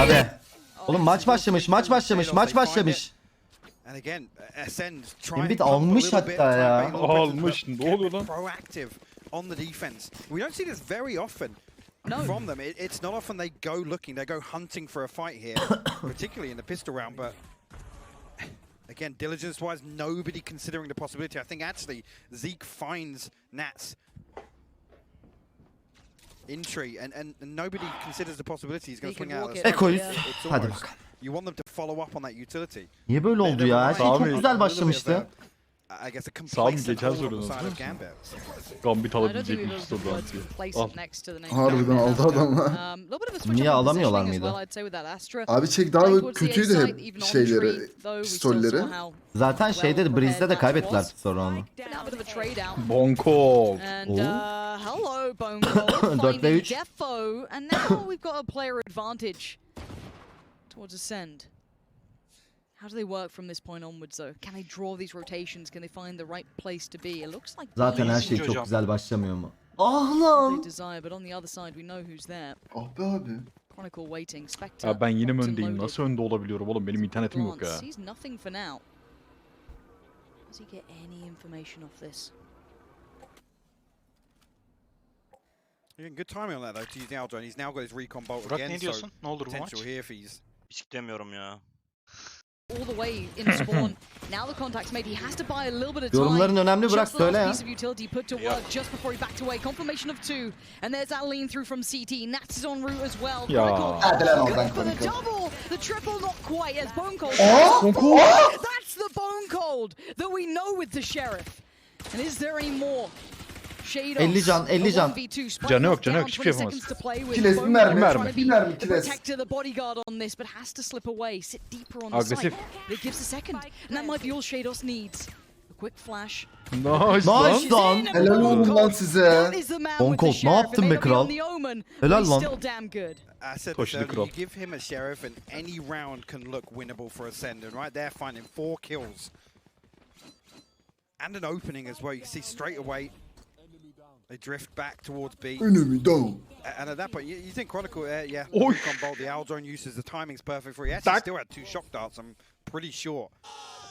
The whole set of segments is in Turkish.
Tabii. Oğlum maç başlamış. Gambit almış hatta ya. Almış. Ne oluyor lan? On the defense. We don't see this very often from them. It's not often they go looking, they go hunting for a fight here, particularly in the pistol round. But again, diligence-wise, nobody considering the possibility. I think actually Zeke finds Nats entry, and nobody considers the possibility he's going to swing out. Eko'yuz. Hadi bakalım. You want them to follow up on that utility. Niye böyle oldu ya? Her şey çok güzel başlamıştı. Sağ mı geçen sorunuz? Gambit alabilecek mi işte Al. Harbiden aldı adamlar. Niye alamıyorlar mıydı? Abi çek daha kötüydü hep şeyleri, pistolleri. Zaten şeyde de Breeze'de de kaybettiler sonra onu. Bonkol. Hello, Bonkol. 4 ve 3. And now we've got a player advantage towards Acend. How do they work from this point onwards though? Can they draw these rotations? Can they find the right place to be? It looks like Zaten her şey çok güzel başlamıyor mu? Ah lan! they desire, but on the other side we know who's there. Ah be abi. Chronicle waiting. Spectre. Ya ben yine mi locked and öndeyim? loaded. Nasıl önde olabiliyorum oğlum? Benim internetim yok ya. Sees nothing for now. Does he get any information off this? Good timing on that though to use the Aldrone. He's now got his recon bolt Burak again. ne diyorsun? Ne olur bu maç? Potential here if he's Hiç demiyorum ya. All the way in spawn. Now the contact's made. He has to buy a little bit of time. Yorumların önemli, bırak Just the last söyle ya. piece of utility put to work just before he backed away. Confirmation of 2. And there's that lean through from CT. Nats is en route as well. Ya. Hadi lan Going oradan for the Chronicle. double. The triple not quite as Bone Cold. Bonkol. That's the Bone Cold that we know with the Sheriff. And is there any more? 50 can, 50 can. Canı yok, hiçbir şey yapamaz. Kiles, bir mermi, kiles. Protect the bodyguard on this, but has to slip away, sit deeper on the Agresif. site. But it gives a second, and that might be all Shados needs. A quick flash. Nice Nice lan. lan. Helal olsun lan size. That is the man with the Bonkolt, ne Sheriff, yaptın and be may not be kral? on the omen, Helal but he's lan. still damn good. I said Push this the earlier, crop. you give him a Sheriff and any round can look winnable for Acend, and right there finding 4 kills. And an opening as well, you can see straight away. They drift back towards B. Önümü down. And at that point, you think Chronicle, yeah, Oy. recon bolt, the Aldrone uses, the timing's perfect for it. He actually still had 2 shock darts, I'm pretty sure.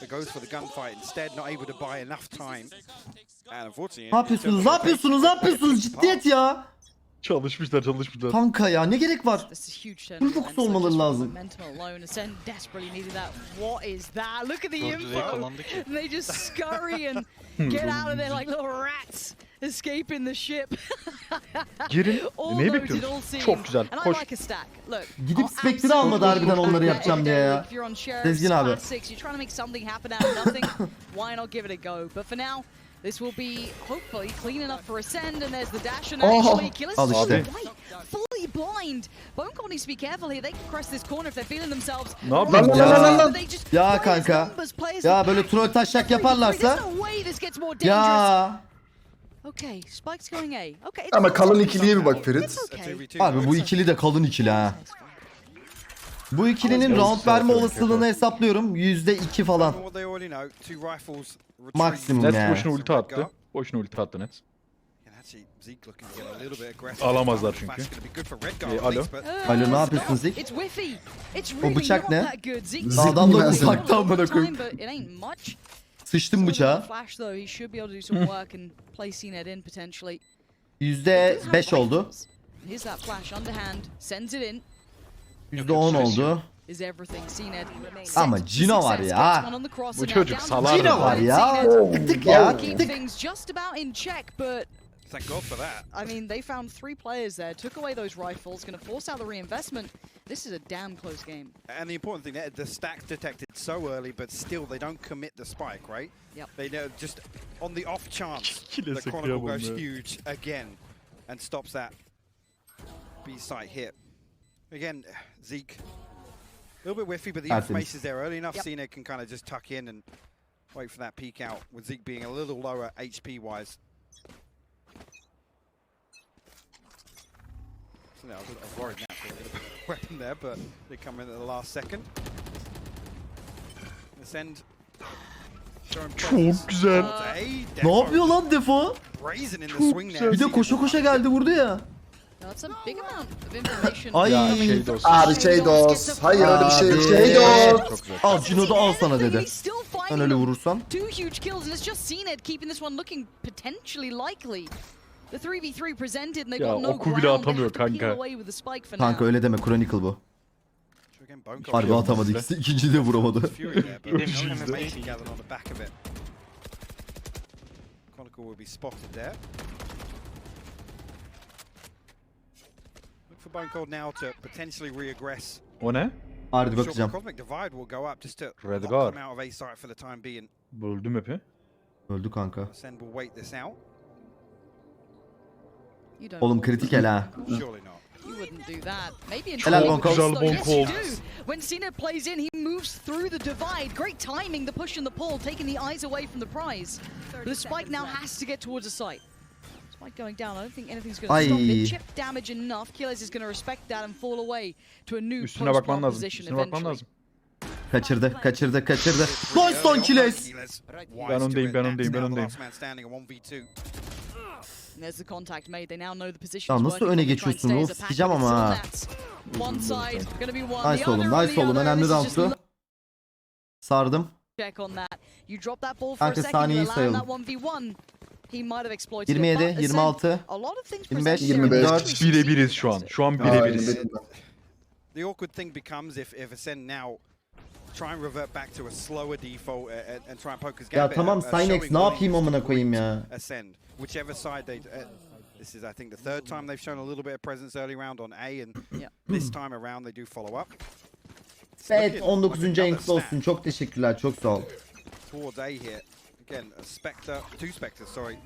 It goes for the gunfight instead, not able to buy enough time. And unfortunately... Ne yapıyorsunuz? Ne yapıyorsunuz? Ne yapıyorsunuz? Ciddiyet ya. Çalışmışlar. Kanka ya ne gerek var? This is huge Full focus olmaları lazım. Momentum alone. Ascend desperately needed that. What is that? Look at the Dördü de info. yakalandı ki. They just scurry and get out of there like little rats escaping the ship. Girin. All Neyi noted, bekliyoruz? all seen. Çok güzel. And I Koş. like a stack. Look. Gidip I'll Spectre almadı absolutely harbiden onları look yapacağım at diye ya. if you're on Sheriff's Sezgin abi. Classics, you're trying to make something happen out of nothing. Why not give it a go? But for now, this will be hopefully clean enough for Ascend, and there's the dash, and actually Killis Al is işte. right, fully blind. Bone Cold needs to be careful here. They can cross this corner if they're feeling themselves. Ne yapıyorsun right. ya? But they just Ya play as kanka. numbers, play as Ya the böyle pack. troll taşak There's yaparlarsa. no way this gets more dangerous. Ya. Okay, Spike's going A. Okay, it's Ama not kalın too ikiliye bir bak bad. Ferit. It's okay. Abi bu ikili de kalın ikili ha. Bu ikilinin round verme olasılığını hesaplıyorum. %2 falan. What they already know, 2 rifles retrieved. Maksimum Net yani. boşuna ulti attı. Boşuna ulti attı Net. And actually, Zeke looking to get a little bit aggressive. Alamazlar çünkü. That's gonna be good for Redguard, Alo. at least, but- Alo, ne yapıyorsun Zeke? It's whiffy. It's O really bıçak not ne? that good. Zeke Zeke Adam da bilmez. uzaktan bana koyayım. But it ain't much. Sıçtım bıçağa. Flash though, he should be able to do some work and play cned in potentially. %5 oldu. Here's that flash underhand, sends it in. %10 oldu. Is everything cned. Ama Cino var ya. Bu çocuk salar. Cino var ya. Tık ya. Keep Tık. things just about in check, but Thank God for that. I mean, they found 3 players there, took away those rifles, going to force out the reinvestment. This is a damn close game. And the important thing there, the stack's detected so early, but still they don't commit the spike, right? Yep. They know just on the off chance Kile the sıkıyor Chronicle goes bunu. huge again and stops that B site hit. Again, Zeke, a little bit whiffy, but the Tertemiz. information's there early enough. Yep. Cena can kind of just tuck in and wait for that peek out, with Zeke being a little lower HP-wise. So now, I was worried now for a little bit of weapon there, but they come in at the last second. Ascend. Çok güzel. Ne yapıyor lan Defo? Brazen in the Çok swing there. güzel. Bir de koşa koşa geldi vurdu ya. That's a big amount of information. Ay. Ya şey de olsun. Abi şey dost. Hayır öyle bir şey yok. Şey dost. Çok güzel. Al Cino da al sana dedi. Ben öyle vurursam. Two huge kills, and it's just cned keeping this one looking potentially likely. The 3v3 presented, and they Ya got no oku bile ground. They atamıyor have to peel kanka. away with the spike for Kanka now. öyle deme, Chronicle bu. Again, Bone Cold Harbi atamadı ikisi. İkinciyi de vuramadı. Fury there, but no Ölmüşüz de. information gathered on the back of it. Chronicle will be spotted there. Look for Bone Cold now to potentially reaggress. O ne? Hadi Sure, bakacağım. Cosmic Divide will go up just to Red lock Guard. them out of A site for the time being. Böldüm hepi. Öldü kanka. Acend will wait this out. You don't Oğlum want kritik to. el ha. Surely not. You wouldn't do that. Maybe in Helal training Bonko. with us, Güzel though. Yes, you Bonko. do. When cned plays in, he moves through the divide. Great timing, the push and the pull, taking the eyes away from the prize. But the spike now has to get towards a site. Spike going down. I don't think anything's going to stop Ay. it. Chip damage enough. Killers is going to respect that and fall away to a new Üstüne bakman post-plant lazım. position Üstüne bakman eventually. lazım. Kaçırdı, kaçırdı, kaçırdı. Nice lan Kiles. Ben öndeyim, ben öndeyim, ben öndeyim. And there's the contact made. They now know the position. Ya nasıl öne geçiyorsun Wolf? Sikeceğim ama ha. One side gonna be one. Nice The oğlum, other on nice the oğlum. other. Önemli This is just roundtu. Sardım. check on that. You drop that ball for Kanka a second, you saniyeyi allow sayalım. that 1v1. He might have exploited 27, it. But 26, a lot of things 25, presented there. 24. Birebiriz şu an. Şu an birebiriz. Aynen. The awkward thing becomes if Acend now try and revert back to a slower default and try and poke his Ya Gambit. tamam Synex ne yapayım amına koyayım ya. Ascend, whichever side they. This is, I think, the third time they've shown a little bit of presence early round on A, and Yeah. this time around they do follow up. It's Evet looking 19. like another ayınklı olsun. snap Çok teşekkürler. Çok sağ ol. towards A here. Again, a Spectre, two Spectres, sorry,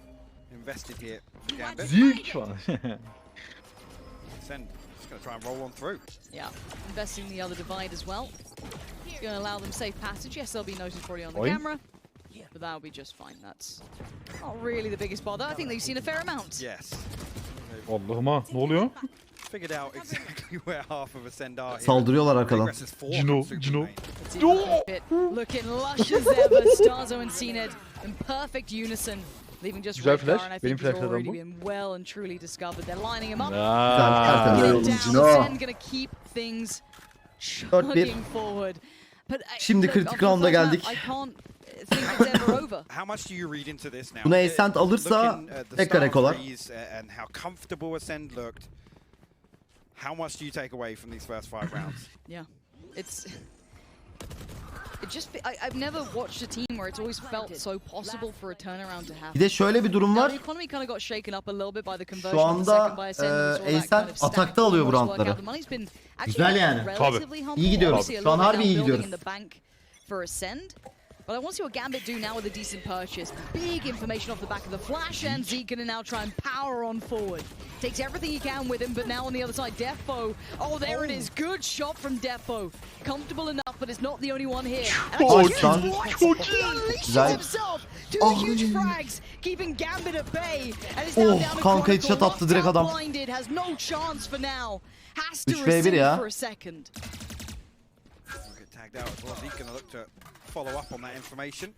invested here for Gambit. Zik falan. Ascend just going to try and roll on through. Yeah, investing the other divide as well. It's going to allow them safe passage. Yes, they'll be noticed probably on the Oi. camera, but that'll be just fine. That's not really the biggest bother. I think they've seen a fair amount. Yes. Allah'ım ha. Ne oluyor? Figured out exactly where half of Ascend are here. Saldırıyorlar arkadan. Aggressors four Cino, from Cino. Superman. Let's see if we can fit. Looking lush as ever. Starzo and cned in perfect unison. Leaving just Güzel Red flash. Car, and I Benim think he's flashlardan already bu. been well and truly discovered. They're lining him up. Aa. Güzel, Get tertemiz. it Cino. down. Zen gonna keep things 4-1. chugging forward. But Şimdi look, kritik after the rounda first map, geldik. I can't think it's ever over. How much do you read into this now? Bunu Acend alırsa Looking at the tekrar start ekolar. freeze, and how comfortable Ascend looked. How much do you take away from these first 5 rounds? Yeah, it's. It just. I've never watched a team where it's always felt so possible for a turnaround to happen. Bir de şöyle bir durum Now, var. the economy kind of got shaken up a little bit by the conversion Şu of the second anda by Acend, and we saw that Acend kind of stack atakta alıyor bu almost work roundları. out. The money's been actually Güzel yani. relatively humble. İyi gidiyoruz. Obviously, a Şu an little bit harbi iyi now building gidiyoruz. in the bank for Acend. But I want to see what Gambit do now with a decent purchase. Big information off the back of the flash, and Zeke gonna now try and power on forward. Takes everything he can with him, but now on the other side, Defo. Oh, there it is. Good shot from Defo. Comfortable enough, but it's not the only one here. And Oh, huge son. what? He unleashes Güzel. himself. Two huge frags, keeping Gambit at bay. And it's now Oh, down to kanka Chronicle. headshot attı direkt Knocked out adam. blinded, has no chance for now. Has to 3v1 receive ya. for a second. We'll get tagged out as well. He's going to look to follow up on that information.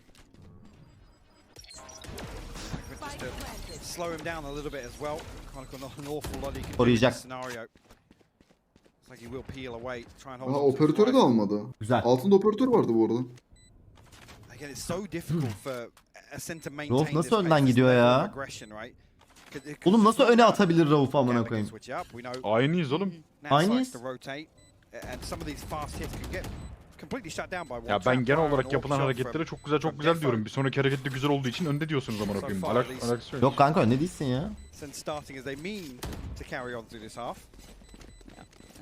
Just to slow him down a little bit as well. Chronicle not an awful lot he can do in Koruyacak. this scenario. Looks like he will peel away, try and hold Aha on to his operatörü de life. almadı. Güzel. Altında operatör vardı bu arada. Again, it's so difficult for Acend to maintain Rauf this nasıl pace, önden this gidiyor level ya? of aggression, right? Oğlum nasıl öne atabilir Rauf amına Gambit can koyayım? switch up. We know Aynıyız oğlum. now Aynıyız. starts to rotate, and some of these fast hits can get completely shut down by one Ya trap ben genel fire, olarak an yapılan orb shot hareketlere from- çok from güzel Defo. diyorum. Bir sonraki hareket de güzel olduğu için önde diyorsunuz amına koyayım. So far at least. Alakası yok. Yok kanka önde değilsin ya. Acend starting as they mean to carry on through this half.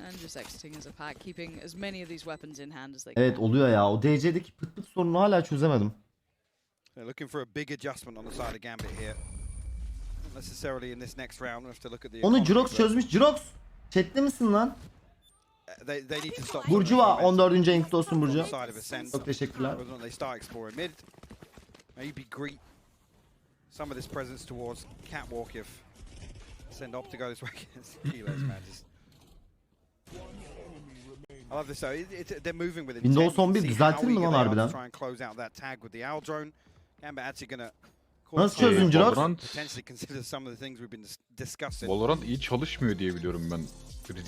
And just exiting as a pack, keeping as many of these weapons in hand as they can. Evet oluyor ya. O DC'deki pıt pıt sorunu hala çözemedim. They're looking for a big adjustment on the side of Gambit here. Not necessarily in this next round. We have to look at the Onu economy, Jirox but, çözmüş. Jirox! Chat'te misin lan? They need to stop. Burcuva 14. ayınklı olsun Burcu. Side of Acend. Çok teşekkürler. Whether or not they start exploring mid. Maybe greet some of this presence towards Catwalk if Acend opt to go this way against Kilos, man. Just I love this though. They're moving with intent. Windows You can 11 see düzeltir how mi eager lan they are harbiden? to try and close out that tag with the Owl drone. Gambit actually gonna Nasıl çözdün Jirox? Valorant iyi çalışmıyor diye biliyorum ben.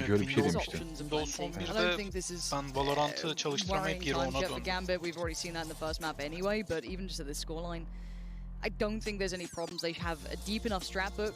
Şöyle bir şey demişti. Windows 11'de ben Valorant'ı çalıştıramayıp geri ona döndüm. Gambit, we've already seen that in the first map anyway, but even just at this scoreline, I don't think there's any problems. They have a deep enough strat book,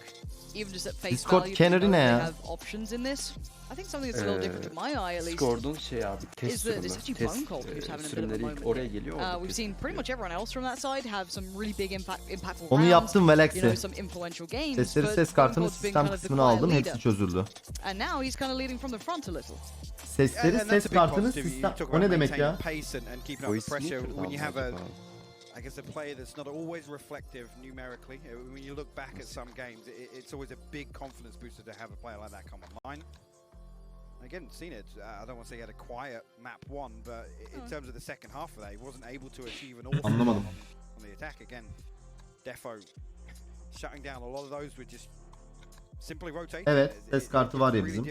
even just at face Discord value, Canary they ne ya? have options in this. I think something that's a little different to my eye, at least, Discord'un şey abi test is that sürümü. it's actually Bone Cold who's having a bit of a Sürümleri moment ilk oraya here. geliyor. orada We've test seen pretty much everyone else from that side have some really big impactful Onu rounds, yaptım you know, Velex'i. some influential games, Sesleri but ses Bone kartının Cold's been sistem kind of the kısmını quiet aldım. leader. Hepsi çözüldü. And now he's kind of leading from the front a little. Sesleri ses kartının sistem... O ne demek ya? Voice meter I guess a player that's not always reflective numerically. When you look back at some games, it's always a big confidence booster to have a player like that come online. Again, seen it. I don't want to say he had a quiet map one, but in terms of the second half of that, he wasn't able to achieve an awful lot Anlamadım. on the attack. Again, Defo shutting down a lot of those with just simply rotating. Evet, ses kartı var ya bizim.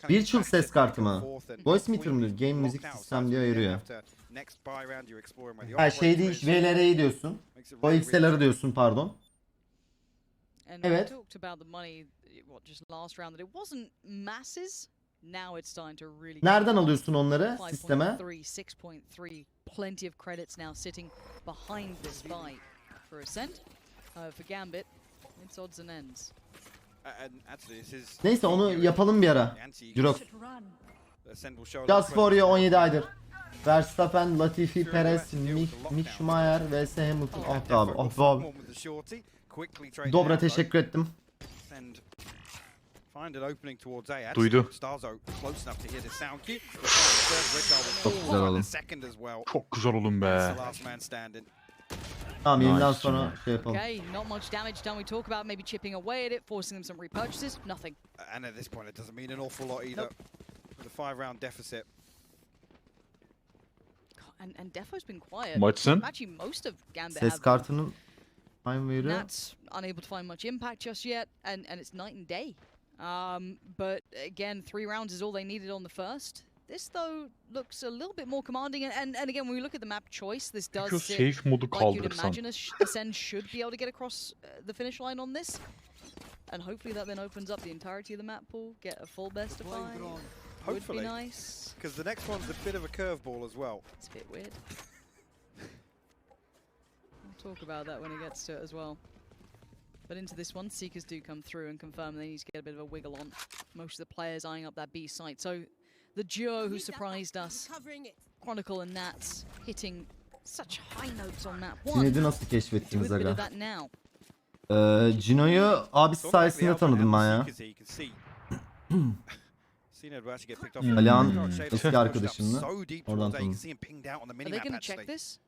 Virtual ses kartı mı? Voice meter mi? Game müzik sistem diye ayırıyor. Ha şey değil, VLR'yi diyorsun. O XLR'ı diyorsun pardon. And Evet. we talked about the money, just last round, that it wasn't masses. Now it's starting to really. Nereden alıyorsun onları sisteme? 5.3, 6.3, plenty of credits now sitting behind this buy for Acend. For Gambit, it's odds and ends. Neyse onu yapalım bir ara. Jirox. Just for you 17 aydır. Verstappen, Latifi, Perez, Mick Schumacher vs Hamilton. Ah be abi, ah be abi. Dobra teşekkür ettim. Duydu. Çok güzel oğlum. Çok güzel oğlum be. Tamam yeniden Nice. sonra şey yapalım. Okay, not much damage done. We talk about maybe chipping away at it, forcing them some repurchases. Nothing. And at this point, it doesn't mean an awful lot either. With a 5-round deficit. And Defo's been quiet. Maçsın. Actually, most of Gambit Ses have. kartının time wave'i. Nats unable to find much impact just yet, and it's night and day. But again, 3 rounds is all they needed on the first. This though looks a little bit more commanding, and again, when we look at the map choice, this does Şu sit safe modu like you'd kaldırsan. imagine Acend should be able to get across the finish line on this. And hopefully that then opens up the entirety of the map pool, get a full best of 5. Would Hopefully. be nice. Because the next one's a bit of a curveball as well. It's a bit weird. We'll talk about that when it gets to it as well. But into this one, Seekers do come through and confirm they need to get a bit of a wiggle on. Most of the players eyeing up that B site. So the duo who surprised us, Chronicle and Nats, hitting such high notes on map 1. Cned'i nasıl Do keşfettiniz a bit of aga? that now. Cino'yu abisi sayesinde tanıdım ben ya. Alihan eski arkadaşımla. Oradan tanıdım. Are they going to check this?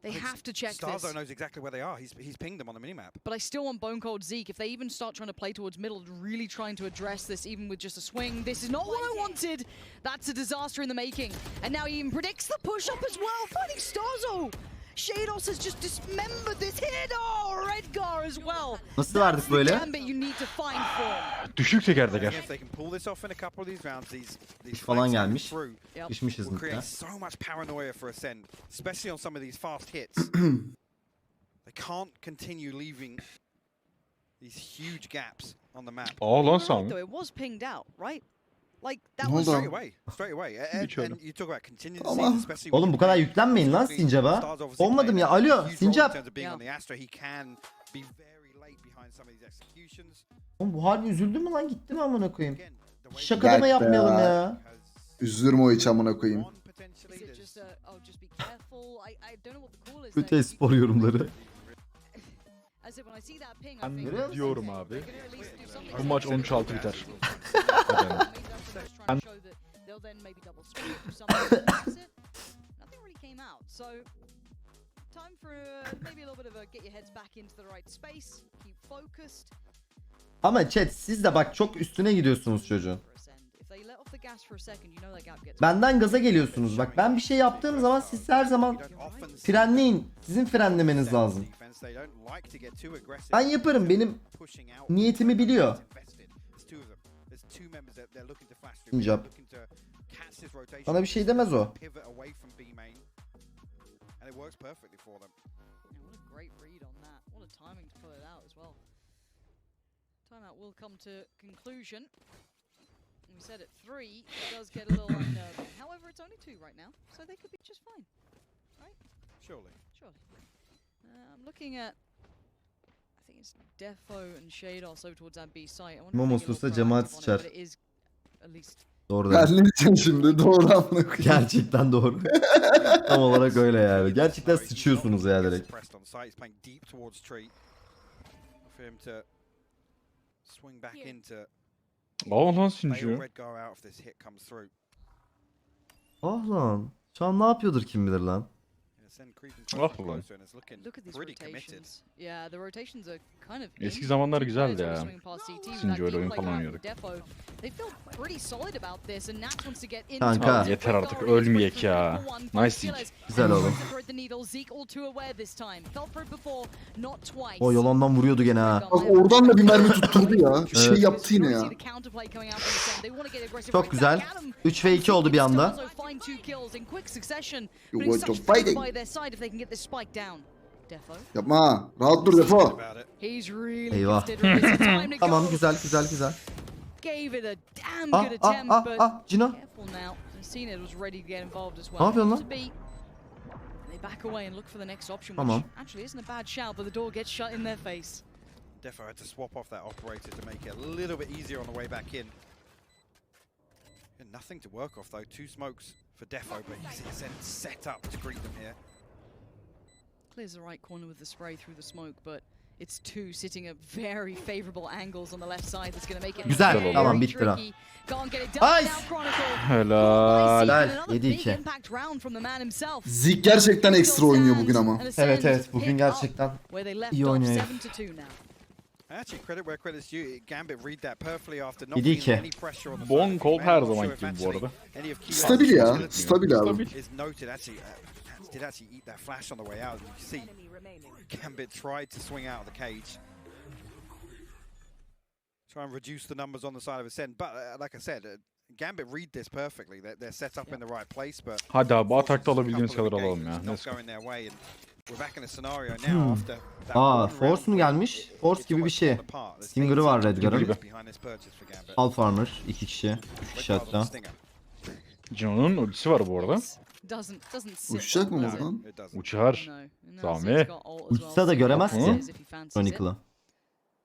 They have to check Starzo this. knows exactly where they are. He's pinged them on the minimap. But I still want Bone Cold Zeke. If they even start trying to play towards middle, really trying to address this, even with just a swing, this is not what I wanted. That's a disaster in the making. And now he even predicts the push-up as well, finding Starzo. Shados has just dismembered this hit. Oh, Redgar as well. Nasıl verdik böyle? Gambit you need to find form. Düşük tekerleker. If they can pull this off in a couple of these rounds, these Falan flanks gelmiş. through Düşmüşüz will create muhtemelen. so much paranoia for Acend, especially on some of these fast hits. They can't continue leaving these huge gaps on the map. Aa lan You're right, sen. though, it was pinged out, right? Like that Ne was oldu? Straight away. And you talk about continuing Ama- especially Oğlum with bu kadar the yüklenmeyin lan Stars Sincap'a. obviously Olmadım ya. playing a Alo huge role in Sincap. terms of being Yeah. on the Astra. He can be very late behind some of these executions. Oğlum bu harbi üzüldü mü lan gitti mi amına koyayım? Again, the way Şaka da mı Gel be yapmayalım ya. ya? has Üzülürüm o hiç amına koyayım. one potentially Is it there's just just be careful? I don't know what the call is. Kötü there. espor yorumları. I said when I see that ping, I Ben think diyorum abi. they're gonna at least do something. Bu maç 13-6 biter. Trying to show that they'll then maybe double scope or something. That's it. Nothing really came out. So time for maybe a little bit of a get your heads back into the right space. Keep focused. Ama chat siz de bak çok üstüne gidiyorsunuz çocuğun. If they let off the gas for a second, you know that gap gets. Benden gaza geliyorsunuz. Bak ben bir şey yaptığım zaman siz her zaman frenleyin. Sizin frenlemeniz lazım. Ben yaparım. Benim niyetimi biliyor. Sincap. Bana bir şey demez o. And it works perfectly for them. great read on that. What a timing to pull it out as well. Timeout will come to conclusion. We said at 3, it does get a little unnerving. However, it's only 2 right now, so they could be just fine. Right? Surely. Surely. I'm looking at, I think it's Defo and Shade also towards that B site. I wonder if Momos they get a olsa little cemaat proactive on it, sıçar. but it is at least Doğru Ben dedim. ne diyeceğim şimdi? Doğru amına koyayım. Gerçekten doğru. Tam olarak öyle yani. Gerçekten sıçıyorsunuz ya direkt. Aa lan sinci. Ah lan. Şu an ne yapıyordur kim bilir lan. Ah ulan. look at these rotations. Yeah, the rotations are kind of Eski zamanlar two güzeldi players ya. swinging past CT with Since that öyle deep oyun play falan coming oynuyorduk. from Defo. They feel pretty solid about this and Nats wants to get into Kanka. it. Yeter artık, Redgar is ölmeyek pushed ya. through for one. Nice siege. Gilles Güzel tries oğlum. to thread the needle. Zeke all too aware this time. Fell for it before, not twice. O yalandan vuruyordu gene ha. Bak oradan da bir mermi tutturdu ya. Bir şey yaptı yine ya. Çok güzel. 3 ve 2 oldu bir anda. Yapma ha. Rahat dur Defo. Eyvah. Tamam güzel güzel güzel. Ah ah ah ah Cino. cned was ready to get involved as well. Ne yapıyorsun lan? To beat, they back away and look for the next option, Tamam. which actually isn't a bad shout, but the door gets shut in their face. Defo had to swap off that operator to make it a little bit easier on the way back in. Nothing to work off though. 2 smokes for Defo, but he's set up to greet them here. Clears the right corner with the spray through the smoke, but it's 2 sitting at very favorable angles on the left side that's going to make it Güzel, very tamam, bitti lan. tricky. Can't get it done Nice. now, Chronicle. Helal. Helal. Another 7-2. big impact round from the man himself. Zik gerçekten ekstra oynuyor bugün ama. Evet evet bugün gerçekten iyi oynuyor. Actually, credit where credit's due. Gambit read that perfectly after not 7-2. feeling any pressure on the Bon side. Cold Man, her not sure zamanki if gibi bu arada. actually any of Kiyo's Stabil ya. ability Stabil abi. is noted. Actually, did actually eat that flash on the way out. You can see Gambit tried to swing out of the cage. Try and reduce the numbers on the side of Acend. But like I said, Gambit read this perfectly. They're set up in the right place, but Hadi abi atakta alabildiğimiz kadar alalım ya. not Neyse. going their way. And we're back in a scenario now after that Aa one Force round mu win. gelmiş? Force It's gibi bir almost şey. fallen apart. There's Stinger'ı var 18 Redgar'ın. behind this purchase for Gambit. Alpha Farmer 2 kişi. 3 kişi Redgar's on hatta. Stinger. Cino'nun ultisi var bu arada. Doesn't sit Uçacak mı well, does it? buradan? It doesn't. Uçar. No. And Sami. Zeke's got ult as well, Uçsa da so göremez Hı. ki if he fancies it. Chronicle'ı.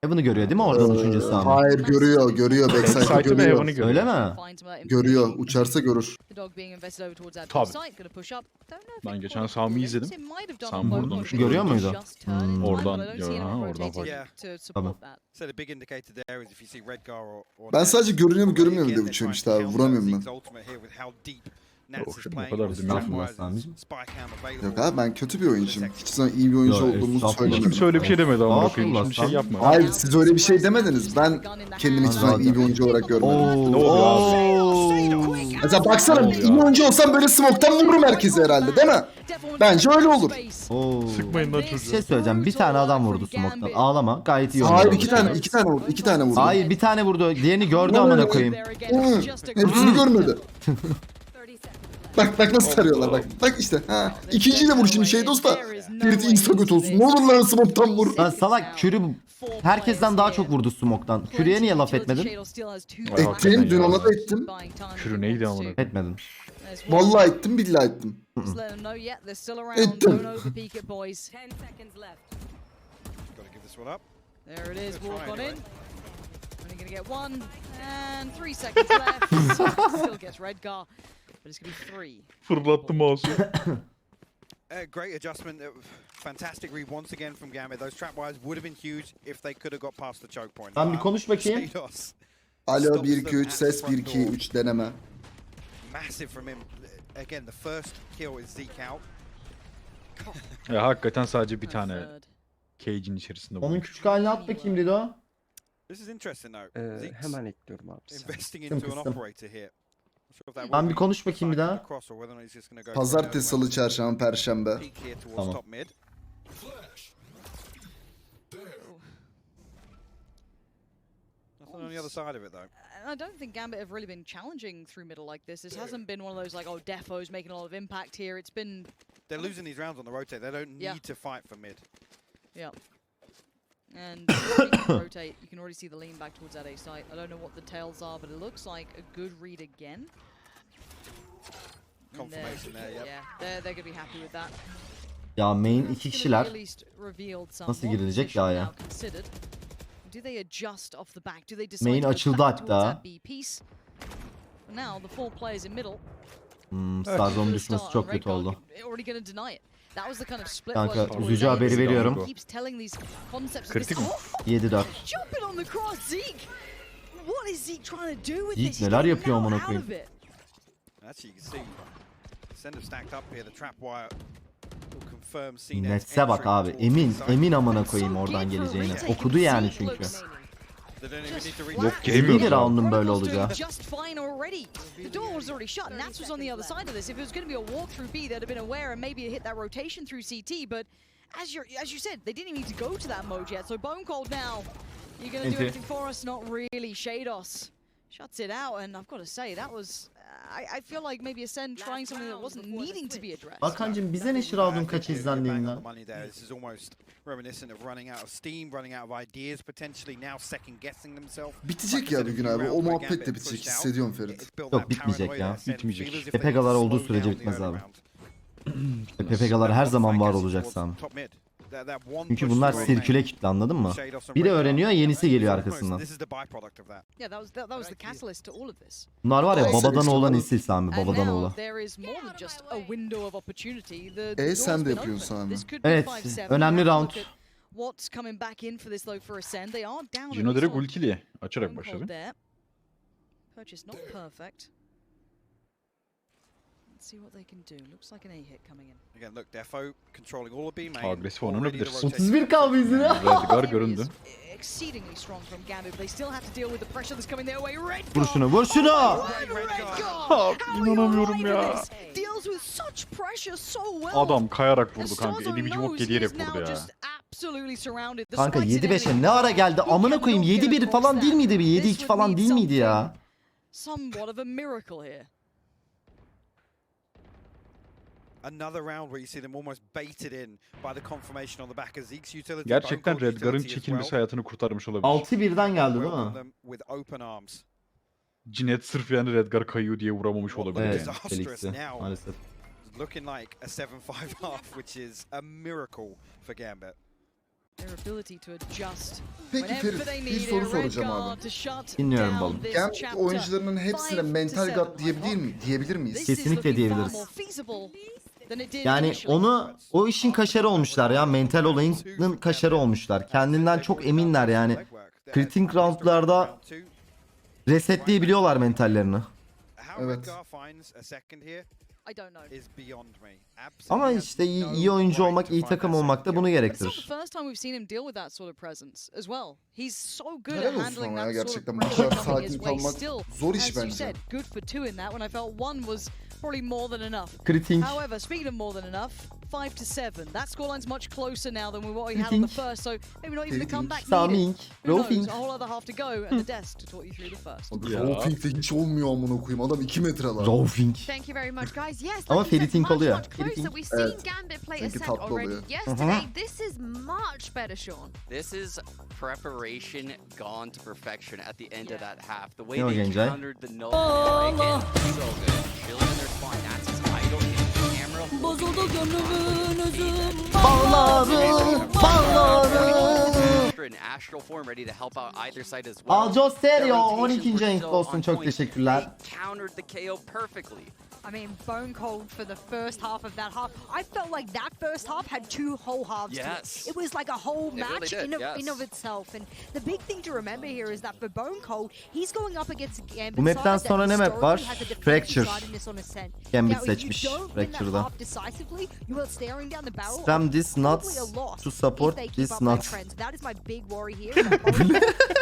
Heaven'ı görüyor değil mi oradan uçunca Sami? Hayır görüyor. Görüyor. Backside'ı Backside'ı ve görüyor. Heaven'ı görüyor. Öyle mi? Find some of that Görüyor. information. Uçarsa görür. The dog being invested over towards that Tabii. site, gonna push up. Don't know if Ben it geçen caught Sami'yi up izledim. it might have done Sami on buradan both, uçuyor. Görüyor muydu? just turn in time, Oradan but I don't see görüyor, anyone ha, oradan rotating fark. to support that. So the big indicator there is if you see Redgar or Ben sadece görünüyor mu görünmüyor mu Again, diye they're uçuyorum trying işte to abi. counter Vuramıyorum Zeke's ben. ultimate here with how deep Nats Yok, is şimdi playing o kadar with değil mi? Strapwise Yapma and Sami'cim. spy cam available. Yok abi ben kötü bir oyuncuyum. Hiç zaman iyi bir oyuncu Yo, olduğumu estağfurullah. söylemedim. Kimse öyle bir şey demedi ama bakayım. Estağfurullah, Şimdi şey sen- yapma. Hayır siz öyle bir şey demediniz. Ben kendimi hiç zaman iyi bir oyuncu olarak görmedim. Oo. Ne oluyor Oo. Mesela baksana Ne oluyor iyi abi? oyuncu olsam böyle smoke'tan vururum herkese herhalde değil mi? Bence öyle olur. Oo. Sıkmayın lan Bir çocuğu. şey söyleyeceğim. Bir tane adam vurdu smoke'tan. Ağlama. Gayet iyi Hayır oynadı. iki tane vurdu. 2 tane vurdu. Hayır bir tane vurdu. Diğerini gördü amına koyayım. Hepsini görmedi. Bak nasıl tarıyorlar bak. Bak işte. Ha. İkinciyi de vur şimdi şey dosta. Ferit insta göt olsun. Ne olur lan smoke'tan vur. Lan salak Kürü herkesten daha çok vurdu smoke'tan. Kürü'ye niye laf etmedin? Ettim. Dün ona da ettim. Kürü neydi amına? Etmedin. Vallahi ettim. Billahi ettim. Ettim. Gotta give this one up. There it is, walk on in. Only gonna get 1, and 3 seconds left. Still gets Redgar, but it's gonna be 3. Fırlattı mouse'u. Great adjustment. Fantastic read once again from Gambit. Those trapwires would have been huge if they could have got past the choke point. Lan bir konuş bakayım. Shados Alo 1 2 3 ses 1 2 3 deneme. massive from him. Again, the first kill is Zeke out. Ya hakikaten sadece bir And tane third. cage'in içerisinde Onun bu. küçük halini at bakayım Dido. This is interesting though. Zeke's Hemen ekliyorum abi. Sen. investing into an kıstım. operator here. Not sure if that Lan will bir be konuş bakayım bir cycling daha. across or whether or not he's just gonna go for Pazartesi, an salı, early çarşamba, perşembe. peek here towards Tamam. top mid. Nothing on the other side of it though. And I don't think Gambit have really been challenging through middle like this. This hasn't been one of those like, oh, Defo's making a lot of impact here. It's been They're losing these rounds on the rotate. They don't need Yeah. to fight for mid. Yeah. And you can rotate. You can already see the lean back towards that A site. I don't know what the tails are, but it looks like a good read again. Confirmation there, yep. Yeah, they're gonna be happy with that. Ya main iki kişiler. Nasıl girilecek ya ya? Do they adjust off the back? Do they decide Main to açıldı go back hatta. towards that B piece? Now the 4 players in middle. Starzon'un düşmesi çok kötü oldu. Already gonna deny it. That was the kind of split. Kanka üzücü haberi veriyorum. Kritik 7-4. Jumping on the cross, Zeke. What is Zeke trying to do with Zeke this? neler yapıyor amına koyayım. Actually, you can see Acend have stacked up here. The trap wire will confirm Netse bak abi. Emin amına koyayım oradan geleceğini. Okudu yani çünkü. Yok Belli gelmiyor. round'un böyle olacağı. Just fine already. The door was already shut. Nats was on the other side of this. If it was going to be a walk through B, they'd have been aware and maybe hit that rotation through CT. But as you said, they didn't even need to go to that mode yet. So Bone Cold now. You're going to do anything for us? Not really. Shados shuts it out, and I've got to say that was. I feel like maybe Acend trying something that wasn't needing to be addressed. Hakan'cım bize ne round'un kaç izlendiğinden? This is almost reminiscent of running out of steam, running out of ideas, potentially now second guessing themselves. Bitecek ya bir gün abi. O muhabbet de bitecek. Hissediyorum Ferit. Yok bitmeyecek ya. Bitmeyecek. PPK'lar olduğu sürece bitmez abi. PPK'lar her zaman var olacak Sami. Çünkü bunlar sirküle kitle, anladın mı? Biri öğreniyor, yenisi geliyor arkasından. Bunlar var ya babadan oğlan nesil Sami, babadan oğlan. Sen de yapıyorsun Sami. Evet, önemli round. Cino direkt ultili açarak başladı. See what they can do. Looks like an A hit coming in. Again, look, Defo controlling all of B main. Agresif oynanabilir. 31 kaldı izine. Redgar göründü. Exceedingly strong from Gambit. They still have to deal with the pressure that's coming their way. Vur şunu, vur şunu! İnanamıyorum ya. Deals with such pressure so well. Adam kayarak vurdu kanka. 50 civok yediyerek vurdu ya. Kanka 7-5'e ne ara geldi? Amına koyayım 7-1 falan değil miydi? 7-2 falan değil miydi ya? Somewhat of a miracle here. Another round where you see them almost baited in by the confirmation on the back of Zeke's utility. Gerçekten Redgar'ın çekilmesi hayatını kurtarmış olabilir. 6-1'den geldi değil mi? With open arms. Cinet sırf yani Redgar kayıyor diye vuramamış olabilir. Evet, yani. Felix'i maalesef. Looking like a 7-5 half, which is a miracle for Gambit. Peki Ferit, bir soru soracağım abi. Dinliyorum balım. Gambit oyuncularının hepsine mental god diyebilir miyiz? Kesinlikle diyebiliriz. Yani o işin kaşarı olmuşlar ya. Mental olayının kaşarı olmuşlar. Kendinden çok eminler yani. Kritik roundlarda resetleyebiliyorlar mentallerini. Evet. Ama işte iyi oyuncu olmak, iyi takım olmak da bunu gerektirir. Helal olsun ama ya gerçekten bu kadar sakin kalmak zor iş bence. Kritik. However, speaking of more than enough, 5-7. That scoreline's much closer now than what we had on the first, so maybe not even the comeback needed. Saming, Who knows? Rolfing. A whole other half to go, and the desk to talk you through the first. Rolfing de hiç olmuyor amına koyayım. Adam 2 metre lan. Rolfing. Thank you very much, guys. Yes, Ama like you said, Ferit'in oluyor. much closer. We've seen Gambit play Acend already yesterday. This is much better, Sean. This is preparation gone to perfection at the end of that half. The way Ne o they Gencay? countered the no again, so good. Chilling in their spawn. That's his idle in the camera. Bozuldu gönlümün özüm. Extra in astral form, ready to help out either side as well. Aljo Stereo Their rotations 12. were renk so olsun, on çok point. teşekkürler. They countered the KO perfectly. I mean, Bone Cold for the first half of that half. I felt like that first half had 2 whole halves to Yes. it. It was like a whole It really match did, in of itself. And the big thing to remember here is that for Bone Cold, he's going up against Gambit. Bu map'ten sonra ne map var? Fracture. Gambit seçmiş Fracture'da. Spam this nuts to support this nuts. That is my big worry here. He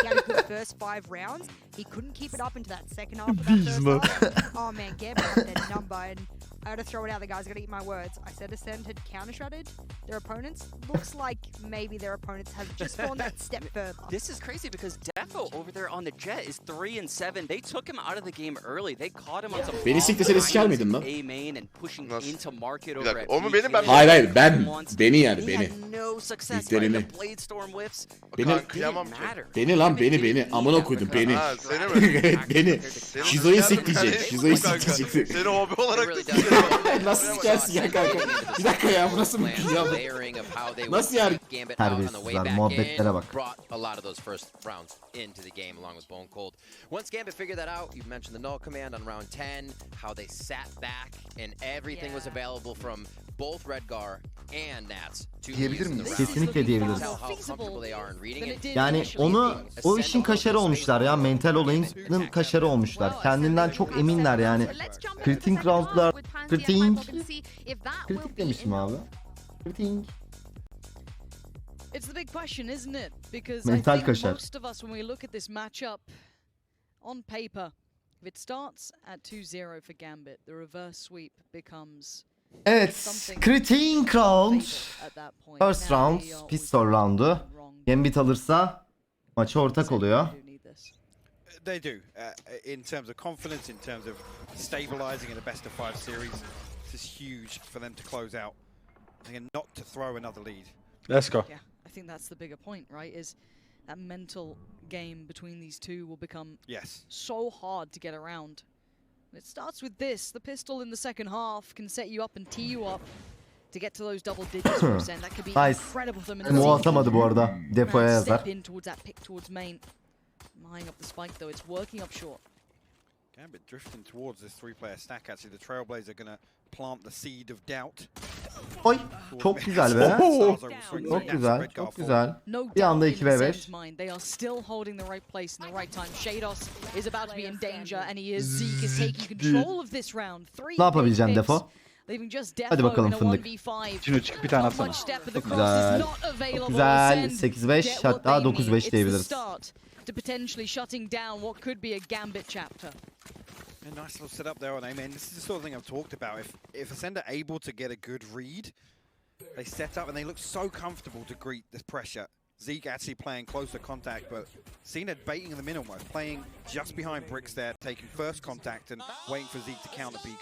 had a good first 5 rounds. He couldn't keep it up into that second half of that first half. Oh man, Gambit had their number, and I gotta throw it out there, guys. I gotta eat my words. I said Acend had counter-shredded their opponents. Looks like maybe their opponents have just gone that step further. This is crazy because Defo over there on the Jet is 3-7. They took him out of the game early. They caught him on some Beni siklesene siker miydin lan? A main and pushing into market Bir over dakika, at o mu benim? Ben Hayır hayır ben. Beni yani He beni. had no success İlklerini. fighting the Blade Storm whiffs. Beni, Kanka, kıyamam ki. beni lan beni. Amına koydum beni. Ha, seni mi? Evet beni. Şizo'yu sikleyecek. Şizo'yu Kanka, sikleyecek. Seni hobi It olarak really da does. sikerim. Nasıl sikersin ya kanka? Bir dakika ya burası mı ya? Nasıl yani? Terbiyesizler, muhabbetlere bak. Brought a lot of those first rounds into the game along with Bone Cold. Once Gambit figured that out, you mentioned the null command on round 10, how they sat back and everything was available from both Redgar and Nats to Diyebilir miyiz? Kesinlikle diyebiliriz. how comfortable they are in reading it. Yani o işin kaşarı olmuşlar ya. Mental olayının kaşarı olmuşlar. Kendinden çok eminler yani. Kritik roundlar. Kritik demişim abi. Kritik. It's the big question, isn't it? Because Mental I think kaşar. most of us, when we look at this matchup on paper, if it starts at 2-0 for Gambit, the reverse sweep becomes Evet. Kritik round. at that point. First round. Pistol roundu. Gambit alırsa maça ortak oluyor. They do. In terms of confidence, in terms of stabilizing in a best of 5 series, this is huge for them to close out and not to throw another lead. Let's go. Yeah, I think that's the bigger point, right? Is that mental game between these two will become so hard to get around. It starts with this. The pistol in the second half can set you up and tee you up to get to those double digits for Acend. That could be Nice. incredible for them. Mo atamadı bu arada. Depoya yazar. Step in towards that pick towards main. Eyeing up the spike though, it's working up short. Gambit drifting towards this 3-player stack. Actually, the Trailblazer gonna plant the seed of doubt. Oy. Çok güzel be. Çok güzel. Çok güzel. Bir anda 2v5. They are still holding the right place in the right time. Shados is about to be in danger and he is. Zeke is taking control of this round. Ne yapabileceksin Defo? Hadi bakalım fındık. Cino çıkıp bir tane atsana. Çok güzel. Çok güzel. 8-5 hatta 9-5 diyebiliriz. To potentially shutting down what could be a Gambit chapter. A nice little setup there on Amen. This is the sort of thing I've talked about. If Acend are able to get a good read, they set up and they look so comfortable to greet this pressure. Zeke actually playing closer contact, but cned baiting in the middle almost, playing just behind bricks there, taking first contact and waiting for Zeke to counter peek.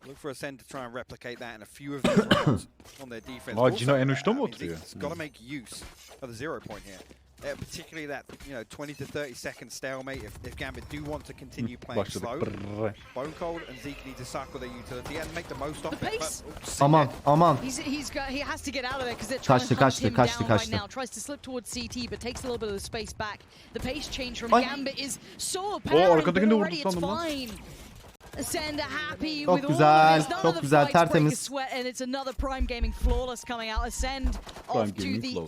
Look for Acend to try and replicate that in a few of these rounds on their defense. Aa, Cino en uçta mı oturuyor? Zeke's got to make use of the 0 point here. Particularly that 20 to 30 second stalemate. If Gambit do want to continue playing slow, Bone Cold and Zeke need to cycle their utility and make the most of it. Aman. He has to get out of there because they're trying to hunt him down right now. Tries to slip towards CT but takes a little bit of the space back. The pace change from Gambit is so apparent, but already it's fine. Acend happy with all of this. None of the fights break a sweat, and it's another Prime Gaming flawless coming out. Acend off to the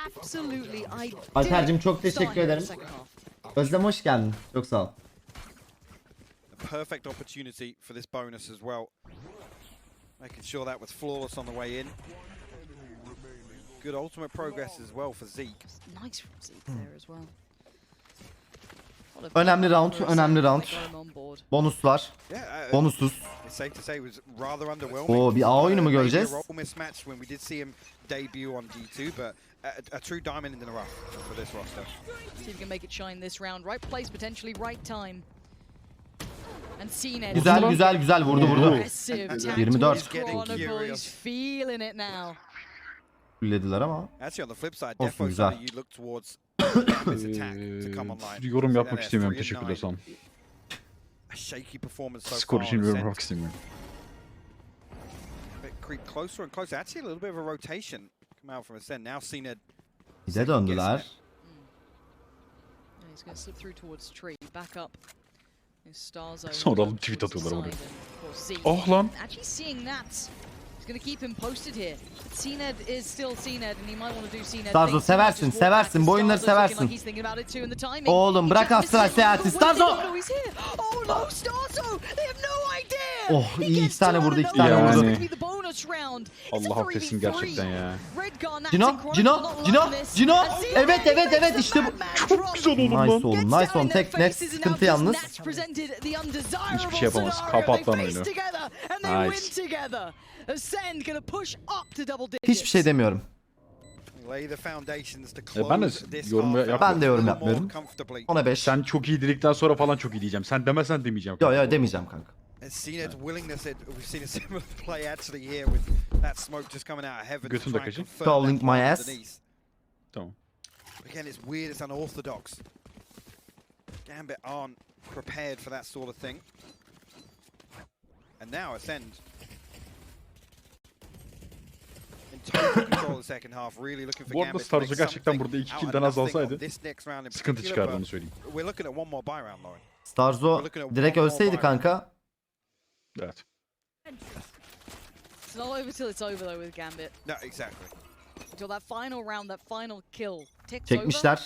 absolutely ideal. Alper'cim çok teşekkür ederim. Özlem hoş geldin. Çok sağ ol. A perfect opportunity for this bonus as well. Making sure that was flawless on the way in. Good ultimate progress as well for Zeke. Nice from Zeke there as well. Önemli round, önemli round. Bonuslar. Bonussuz. Oo, bir A oyunu mu göreceğiz? Güzel vurdu. 24. Fullediler ama. Olsun güzel. Yorum yapmak istemiyorum, teşekkürler sağ olun. Skor için yorum yapmak istemiyorum. Bize döndüler. Sonra alıp tweet atıyorlar oraya. Oh lan. Gonna keep him posted here. cned is still cned and he might want to do cned. Starzo seversin bu oyunları seversin. Oğlum bırak astral seyahati Starzo. Oh iyi 2 tane vurdu 2 tane vurdu. Allah affetsin gerçekten ya. Cino. Evet işte bu. Çok güzel oğlum lan. Nice oğlum. Tek net sıkıntı yalnız. Hiçbir şey yapamaz. Kapat lan oyunu. Nice. Hiçbir şey demiyorum. Lay the foundations to Ben de close this yorum half out yapmıyorum. Ben de yorum a little more yapmıyorum. comfortably. Ona 5. Sen çok iyi dedikten sonra falan çok iyi diyeceğim. Sen demesen demeyeceğim. Yo yo demeyeceğim kanka. And cned's willingness, we've seen a similar play actually here with that smoke just coming out of heaven to Götün try de and kaçın. confirm Calling that my one ass. underneath. Tamam. Again, it's weird, it's unorthodox. Gambit aren't prepared for that sort of thing. And now Acend in total control of the second half, really looking for Bu arada Gambit to make Starzo gerçekten something burada 2 out kill'den of az nothing on alsaydı this next round in sıkıntı particular, çıkardı but onu söyleyeyim. we're looking at one more buy round, Lauren. Starzo direkt ölseydi kanka. Evet. It's not over till it's over though with Gambit. No, exactly. Until that final round, that final kill ticks Çekmişler. over.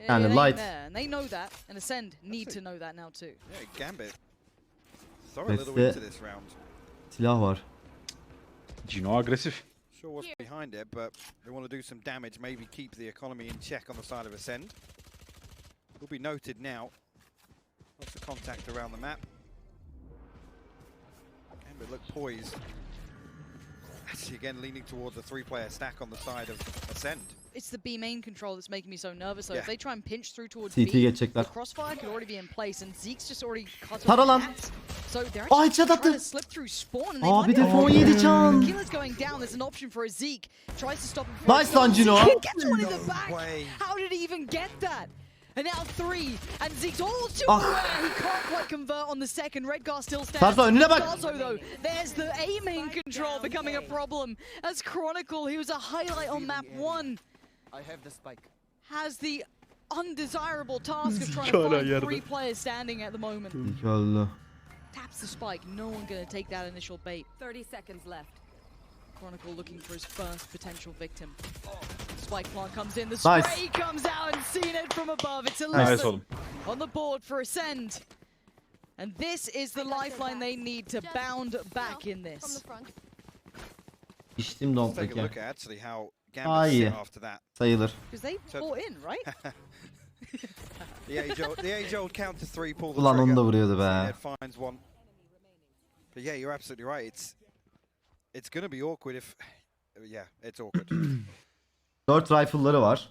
Yani it ain't light. there. And they know that, and Acend need to know that now too. Yeah, Gambit. Throw a little Beste into this round. silah var. Cino agresif. Sure what's behind it, but they want to do some damage, maybe keep the economy in check on the side of Acend. Will be noted now. Lots of contact around the map. Gambit look poised. Actually, again, leaning towards a three-player stack on the side of Acend. It's the B main control that's making me so nervous though. Yeah. If they try and pinch through towards CT B, the geçecekler. crossfire could already be in place and Zeke's just already cut Tara off lan. that. So they're Ay, actually çat trying to attı. slip through spawn and they Abi might defon be- 7 can. Killer's going down, there's an option for a Zeke. Tries to stop him from Nice lan Cino. Zeke gets one in the No back. way. How did he even get that? And now 3, and Zeke's all too Ah. aware. He can't quite convert on the second. Redgar still stands. Starzo önüne bak. Starzo though, there's the A main control becoming a problem. As Chronicle, he was a highlight on map 1. I have the spike. Has the undesirable task of trying Zeke to hala find yerde. 3 players standing at the moment. İlk öldü. Taps the spike, no one gonna take that initial bait. 30 seconds left. Chronicle looking for his first potential victim. Spike plant comes in, the spray Nice. comes out and cned from above. It's Nice 11 oğlum. on the board for Acend. And this is the lifeline they need to bound back in this. İçtim Let's don't take a peki. look at actually how Ah, Gambit sit yeah. after that. Sayılır. Because they bought in, right? The age-old count to 3, pull the Ulan onu trigger. da vuruyordu be. Cned finds one. But yeah, you're absolutely right. It's gonna be awkward if... Yeah, it's awkward. 4 rifle'ları var.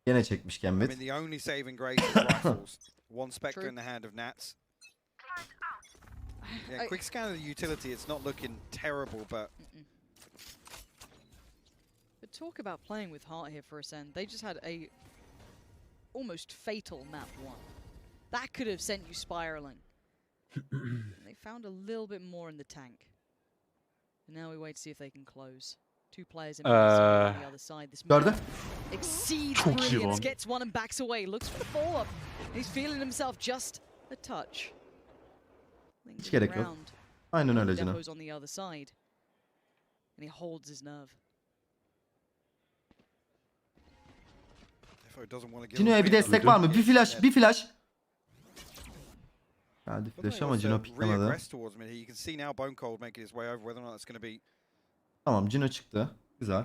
Gene çekmiş I Gambit. mean, the only saving grace is rifles. One Spectre True. in the hand of Nats. Yeah, quick scan of the utility. It's not looking terrible, but But talk about playing with heart here for Acend. They just had a almost fatal map 1. That could have sent you spiraling. They found a little bit more in the tank. And now we wait to see if they can close. 2 players in on the other side. This Gördü. man exceeds Çok iyi brilliance, lan. gets one and backs away. Looks for the follow-up. He's feeling himself just a touch. Hiç gerek yok. Aynen öyle Cino. Depo's on the other side. And he holds his nerve. Defo doesn't want to give Cino'ya bir destek var mı? Bir flash, bir flash. Geldi flash ama Cino piklemedi. Regress towards mid here. You can see now Bone Cold making his way over. Whether or not that's going to be Tamam Cino çıktı. Güzel.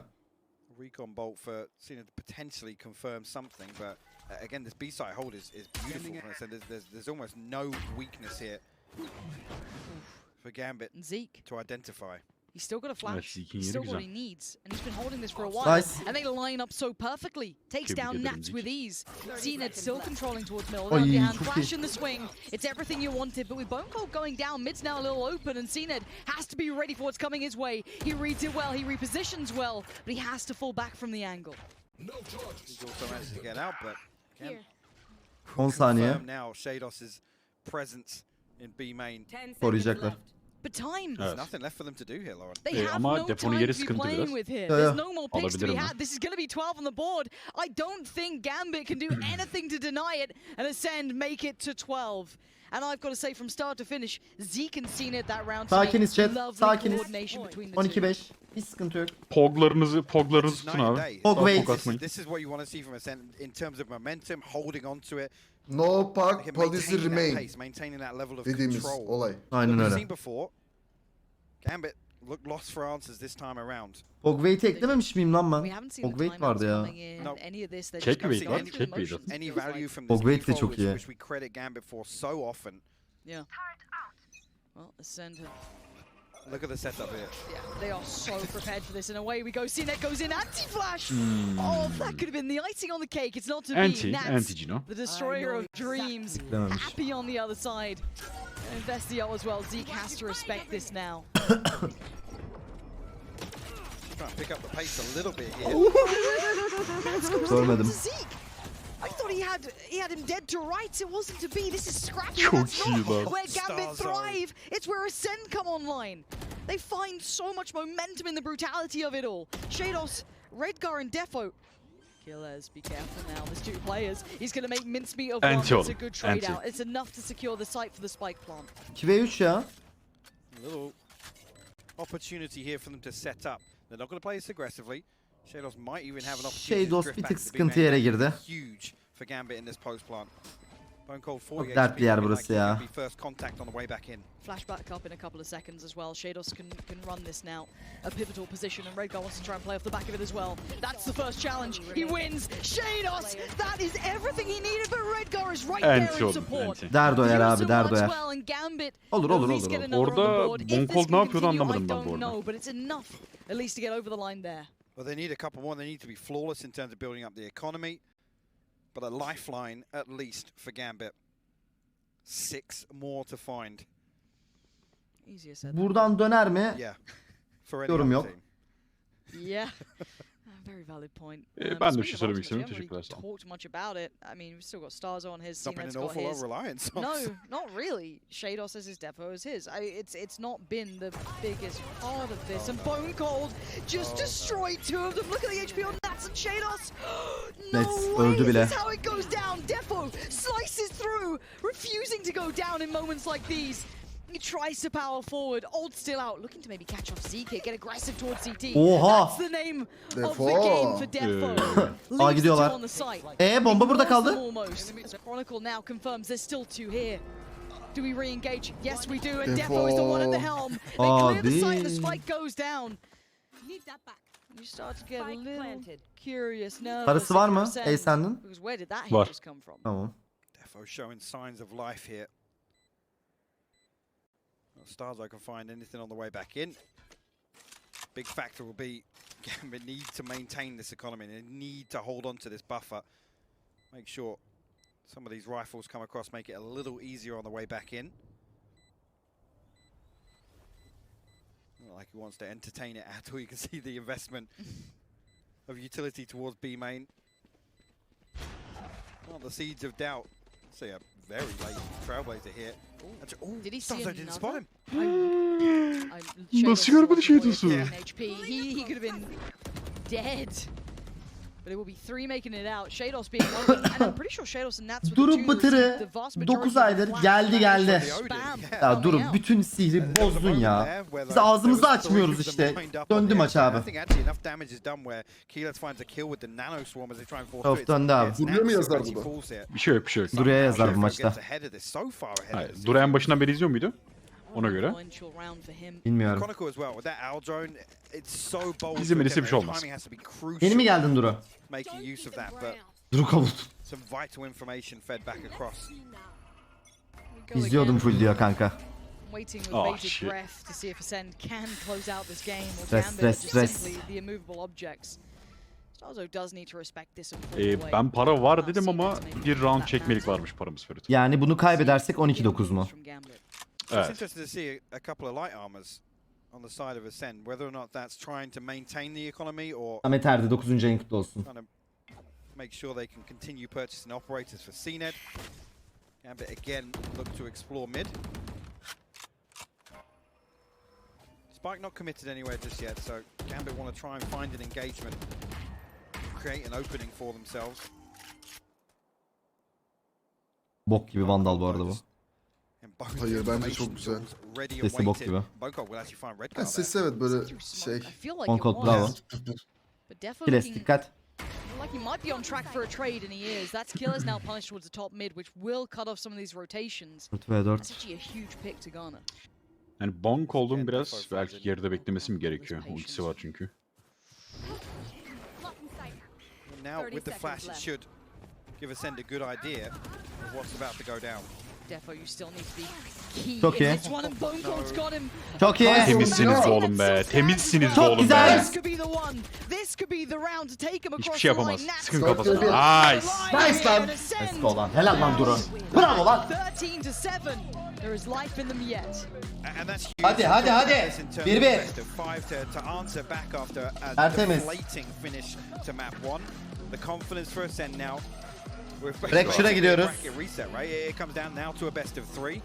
recon bolt for Cena to potentially confirm something, but again, this B-side hold is beautiful. Like I said, there's almost no weakness here for Gambit Zeke, to identify. he's still got a flash. Zeke'in He's yeri still got what güzel. he needs. And he's been holding this for a while. Nice. And they line up so perfectly. Takes Tebrik down ederim Nats Zeke. with ease. cned still controlling towards middle. Ay, Down the hand, çok flash iyi. in the swing. It's everything you wanted. But with Bone Cold going down, mid's now a little open. And cned has to be ready for what's coming his way. He reads it well. He repositions well. But he has to fall back from the angle. He's also managed to get out, but again, 10 saniye. confirm now Shados's presence in B main. 10 seconds Koruyacaklar. left. But time. There's Evet. nothing left for them to do here, Lauren. They have ama no defonun time yeri to be sıkıntı playing biraz. with here. Yeah, There's yeah. no more picks to be Alabilirim ben. had. This is going to be 12 on the board. I don't think Gambit can do anything to deny it and Acend make it to 12. And I've got to say from start to finish, Zeke and cned that round. to me, Sakiniz chat, lovely sakiniz. coordination between the two. 12-5. Hiç sıkıntı yok. Poglarınızı It's tutun night and abi. day. Pog wait. Pog atmayın. This is what you want to see from Ascent in terms of momentum, holding on to it. No park Again, policy maintaining that remain pace, maintaining that level of dediğimiz control. olay. Aynen We've öyle. seen before. Gambit looked lost for answers this time around. Pogwait'i eklememiş miyim lan We ben? haven't seen the Pogwait timeouts vardı ya. coming in, No. any of this. They're Check just wait going lan, through check the wait motions, Any it feels value like. from this Pogwait de default, çok iyi. which we credit Gambit for so often. Yeah. Well, Acend have Look at the setup here. Yeah, they are so prepared for this. And away we go. cned goes in. Anti-flash. Oh, that could have been the icing on the cake. It's not to be. Nats, Gino. the destroyer of dreams. Happy on the other side. And Investio as well. Zeke has to respect this now. Trying to pick up the pace a little bit here. Görmedim. Zeke. I thought he had him dead to rights. It wasn't to be. This is scrappy. Çok That's iyi not lan. where Gambit thrive. It's where Acend come online. They find so much momentum in the brutality of it all. Shados, Redgar, and Defo. Killers, be careful now. There's two players. He's going to make mincemeat of one. It's a good trade out. It's enough to secure the site for the spike plant. 2v3 ya. A little opportunity here for them to set up. They're not going to play this aggressively. Shados might even have an opportunity Shados to drift bir back tık to the sıkıntı B yere main. girdi. Huge for Gambit in this post plant. Çok dertli yer burası ya. Flashback up in a couple of seconds as well. Shados can run this now. A pivotal position, and Redgar wants to try and play off the back of it as well. That's the first challenge. He wins. Shados, that is everything he needed, but Redgar is right there in support. Derdoyer abi, derdoyer. Olur. Orada Bonkold ne yapıyordu anlamadım ben bu arada. But it's enough at least to get over the line there. Well, they need a couple more. They need to be flawless in terms of building up the economy. But a lifeline at least for Gambit. 6 more to find. Buradan döner mi? Yeah. For Yorum yok. Yeah. Very valid point. Ben de bir şey söylemek istiyorum. Teşekkürler. Talked much about it. I mean, we've still got Stars on his. Not been an awful lot of reliance on. No, not really. Shados as his Defo as his. It's not been the biggest part of this. And Bone Cold just destroyed two of them. Look at the HP on Nats and Shados. No way. This is how it goes down. Defo slices through, refusing to go down in moments like these. He tries to power forward, ult still out, looking to maybe catch off Zeke, get aggressive towards CT. That's the name of the game for Defo. Leaves two on the site. Bomba burada kaldı. Almost. Chronicle now confirms there's still two here. Do we re-engage? Yes, we do, and Defo is the one at the helm. They clear the site, and the spike goes down. You start to get a little curious, nervous. Parası var mı Acend'in? Because where did that hit just come from? Tamam. Defo showing signs of life here. Stars I can find anything on the way back in. Big factor will be Gambit need to maintain this economy. They need to hold on to this buffer. Make sure some of these rifles come across, make it a little easier on the way back in. Not like he wants to entertain it at all. You can see the investment of utility towards B main. Oh, the seeds of doubt. See a very late Trailblazer here. Did he see I didn't spot him. Nasıl görmedi Shados'u? He could have been dead. But it will be 3 making it out. Shados being one, and I'm pretty sure Shados and Nats were Durup bıtırı 9 aydır geldi. Ya Durup bütün sihri bozdun ya. Biz ağzımızı açmıyoruz işte. Döndü maç abi. Of döndü abi. Duru'ya mı yazar bu da? Bir şey yok. Duru'ya yazar bu maçta. Hayır, Duru en başından beri izliyor muydu? Ona göre. Bilmiyorum. İzlemediyse bir şey olmaz. Yeni mi geldin Duru? Duru kavut. İzliyordum full diyor kanka. Stres. Ben para var dedim ama bir round çekmelik varmış paramız Ferit. Yani bunu kaybedersek 12-9 mu? It's interesting to see a couple of light armors on the side of Acend, whether or not that's trying to maintain the economy or Ahmet Erdi 9. ayın kutlu olsun. Make sure they can continue purchasing operators for cned. Gambit again look to explore mid. Spike not committed anywhere just yet, so Gambit want to try and find an engagement, create an opening for themselves. Bok gibi Vandal bu arada bu. Hayır bence çok güzel. Sesi bok gibi. Sesi evet böyle şey. Bonkold bravo. Kiles dikkat. Like he might be on track for a trade, and he is. That's Killers now punished towards the top mid, which will cut off some of these rotations. 4v4. That's actually a huge pick to garner. Yani Bonkold'un biraz belki geride beklemesi mi gerekiyor? Ultisi var çünkü. Now with the flash, it should give Acend a good idea of what's about to go down. Defo, you still need to be key Çok in iyi. this one, and Bone Cold's got him. Çok iyi. Temizsiniz be oğlum be. Temizsiniz be Çok oğlum güzel. be. This could be the one. This could be the round to take him Hiçbir across şey the yapamaz. line. Sıkın Çok kafasına. iyi. Nice. Nice lan. Let's go lan. Helal lan Duru. Bravo lan. 13-7. There is life in them yet. And that's huge. Hadi, hadi, hadi. In terms of 1-1. best of 5 to answer back after a Tertemiz. deflating finish to map 1. The confidence for Acend now. Direkt şuraya gidiyoruz. Bracket reset, right? It comes down now to a best of 3.